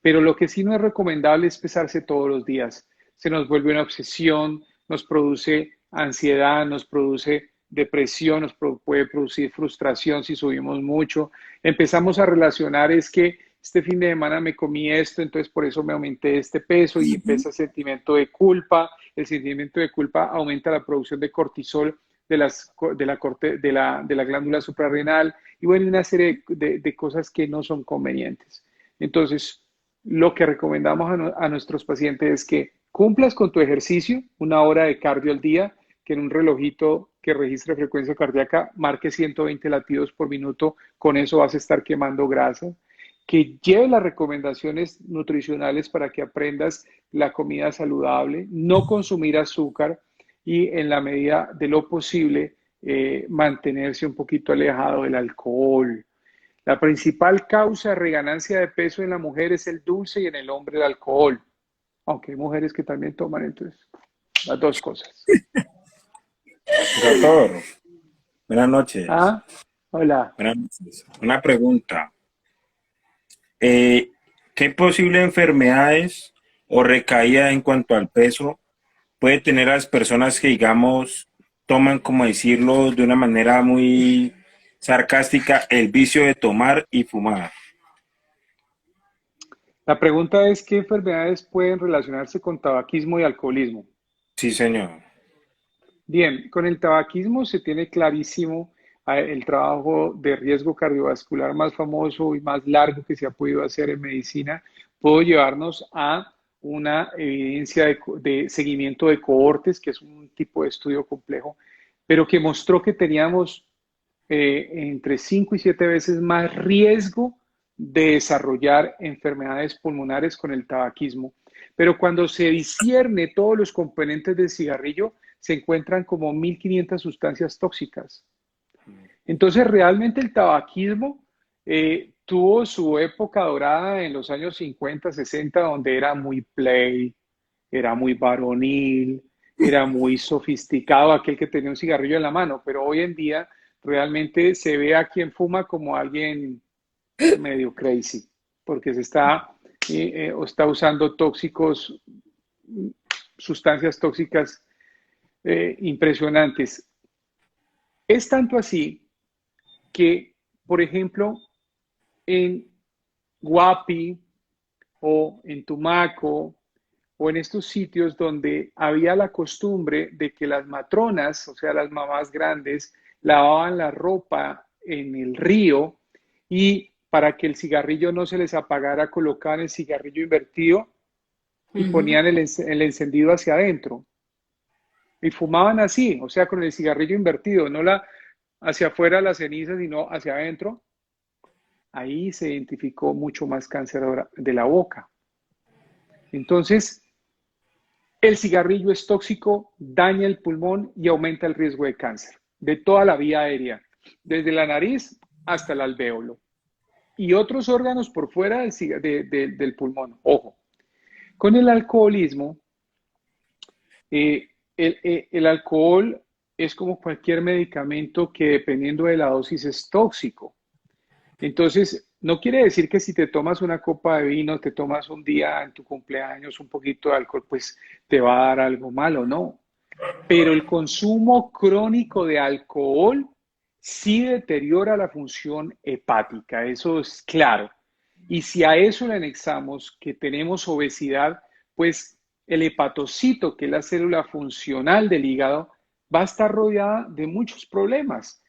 Pero lo que sí no es recomendable es pesarse todos los días. Se nos vuelve una obsesión, nos produce ansiedad, nos produce depresión, puede producir frustración si subimos mucho. Empezamos a relacionar es que este fin de semana me comí esto, entonces por eso me aumenté este peso y empieza el sentimiento de culpa. El sentimiento de culpa aumenta la producción de cortisol de la glándula suprarrenal y bueno, una serie de cosas que no son convenientes. Entonces, lo que recomendamos a nuestros pacientes es que cumplas con tu ejercicio, 1 hora de cardio al día, que en un relojito que registre frecuencia cardíaca marque 120 latidos por minuto, con eso vas a estar quemando grasa, que lleve las recomendaciones nutricionales para que aprendas la comida saludable, no consumir azúcar y en la medida de lo posible mantenerse un poquito alejado del alcohol. La principal causa de reganancia de peso en la mujer es el dulce y en el hombre el alcohol, aunque hay mujeres que también toman, entonces, las dos cosas. Doctor, buenas noches. Ah, hola. Buenas noches. Una pregunta. ¿Qué posibles enfermedades o recaídas en cuanto al peso puede tener a las personas que, digamos, toman, como decirlo, de una manera muy sarcástica, el vicio de tomar y fumar? La pregunta es, ¿qué enfermedades pueden relacionarse con tabaquismo y alcoholismo? Sí, señor. Bien, con el tabaquismo se tiene clarísimo el trabajo de riesgo cardiovascular más famoso y más largo que se ha podido hacer en medicina. Puedo llevarnos a una evidencia de seguimiento de cohortes, que es un tipo de estudio complejo, pero que mostró que teníamos entre 5 y 7 veces más riesgo de desarrollar enfermedades pulmonares con el tabaquismo. Pero cuando se discierne todos los componentes del cigarrillo, se encuentran como 1.500 sustancias tóxicas. Entonces, realmente el tabaquismo tuvo su época dorada en los años 50, 60, donde era muy play, era muy varonil, era muy sofisticado aquel que tenía un cigarrillo en la mano, pero hoy en día realmente se ve a quien fuma como alguien medio crazy, porque está usando tóxicos, sustancias tóxicas impresionantes. Es tanto así que, por ejemplo, en Guapi o en Tumaco o en estos sitios donde había la costumbre de que las matronas, o sea, las mamás grandes, lavaban la ropa en el río y para que el cigarrillo no se les apagara, colocaban el cigarrillo invertido y ponían el encendido hacia adentro. Y fumaban así, o sea, con el cigarrillo invertido, no hacia afuera la ceniza, sino hacia adentro. Ahí se identificó mucho más cáncer de la boca. Entonces, el cigarrillo es tóxico, daña el pulmón y aumenta el riesgo de cáncer de toda la vía aérea, desde la nariz hasta el alvéolo y otros órganos por fuera del pulmón. Ojo, con el alcoholismo, el alcohol es como cualquier medicamento que dependiendo de la dosis es tóxico. Entonces, no quiere decir que si te tomas una copa de vino, te tomas un día en tu cumpleaños un poquito de alcohol, pues te va a dar algo malo, no. Pero el consumo crónico de alcohol sí deteriora la función hepática, eso es claro. Y si a eso le anexamos que tenemos obesidad, pues el hepatocito, que es la célula funcional del hígado, va a estar rodeada de muchos problemas.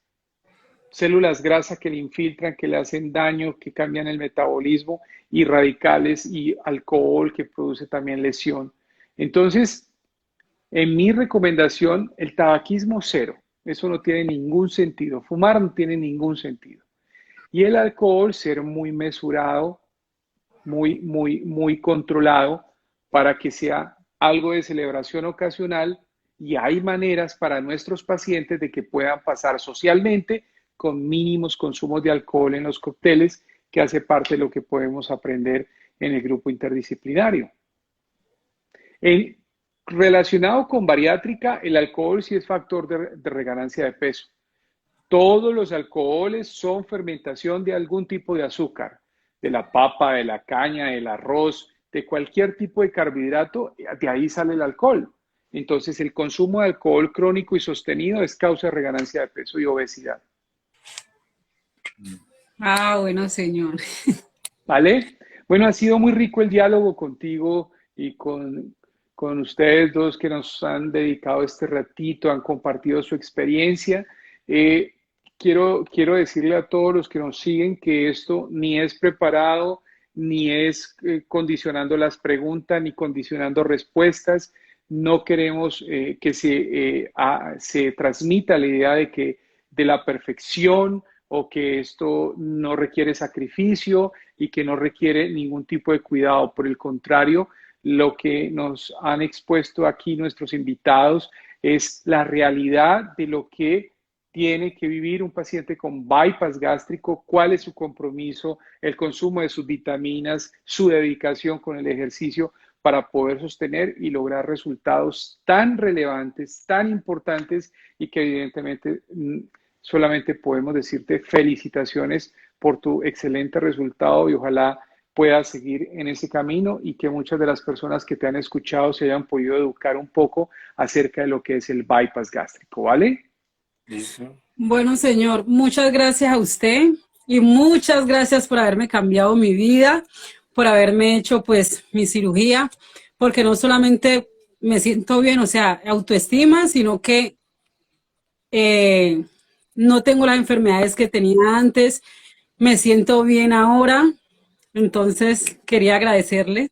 Células grasa que le infiltran, que le hacen daño, que cambian el metabolismo, y radicales y alcohol que produce también lesión. Entonces, en mi recomendación, el tabaquismo cero. Eso no tiene ningún sentido. Fumar no tiene ningún sentido. Y el alcohol ser muy mesurado, muy controlado para que sea algo de celebración ocasional y hay maneras para nuestros pacientes de que puedan pasar socialmente con mínimos consumos de alcohol en los cócteles, que hace parte de lo que podemos aprender en el grupo interdisciplinario. Relacionado con bariátrica, el alcohol sí es factor de reganancia de peso. Todos los alcoholes son fermentación de algún tipo de azúcar, de la papa, de la caña, del arroz, de cualquier tipo de carbohidrato, de ahí sale el alcohol. Entonces, el consumo de alcohol crónico y sostenido es causa de reganancia de peso y obesidad. Ah, bueno, señor. ¿Vale? Bueno, ha sido muy rico el diálogo contigo y con ustedes dos que nos han dedicado este ratito, han compartido su experiencia. Quiero decirle a todos los que nos siguen que esto ni es preparado, ni es condicionando las preguntas, ni condicionando respuestas. No queremos que se transmita la idea de la perfección o que esto no requiere sacrificio y que no requiere ningún tipo de cuidado. Por el contrario, lo que nos han expuesto aquí nuestros invitados es la realidad de lo que tiene que vivir un paciente con bypass gástrico, cuál es su compromiso, el consumo de sus vitaminas, su dedicación con el ejercicio para poder sostener y lograr resultados tan relevantes, tan importantes y que evidentemente solamente podemos decirte felicitaciones por tu excelente resultado y ojalá puedas seguir en ese camino y que muchas de las personas que te han escuchado se hayan podido educar un poco acerca de lo que es el bypass gástrico, ¿vale? Listo. Bueno, señor, muchas gracias a usted y muchas gracias por haberme cambiado mi vida, por haberme hecho pues mi cirugía, porque no solamente me siento bien, o sea, autoestima, sino que no tengo las enfermedades que tenía antes, me siento bien ahora, entonces quería agradecerle.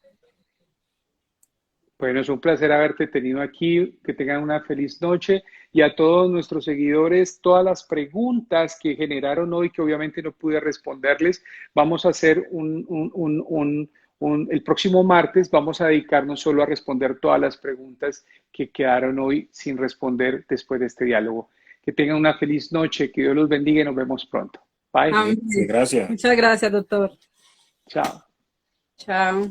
Bueno, es un placer haberte tenido aquí, que tengan una feliz noche y a todos nuestros seguidores, todas las preguntas que generaron hoy, que obviamente no pude responderles, vamos a hacer el próximo martes, vamos a dedicarnos solo a responder todas las preguntas que quedaron hoy sin responder después de este diálogo. Que tengan una feliz noche, que Dios los bendiga y nos vemos pronto. Bye. Amén. Sí, gracias. Muchas gracias, doctor. Chao. Chao.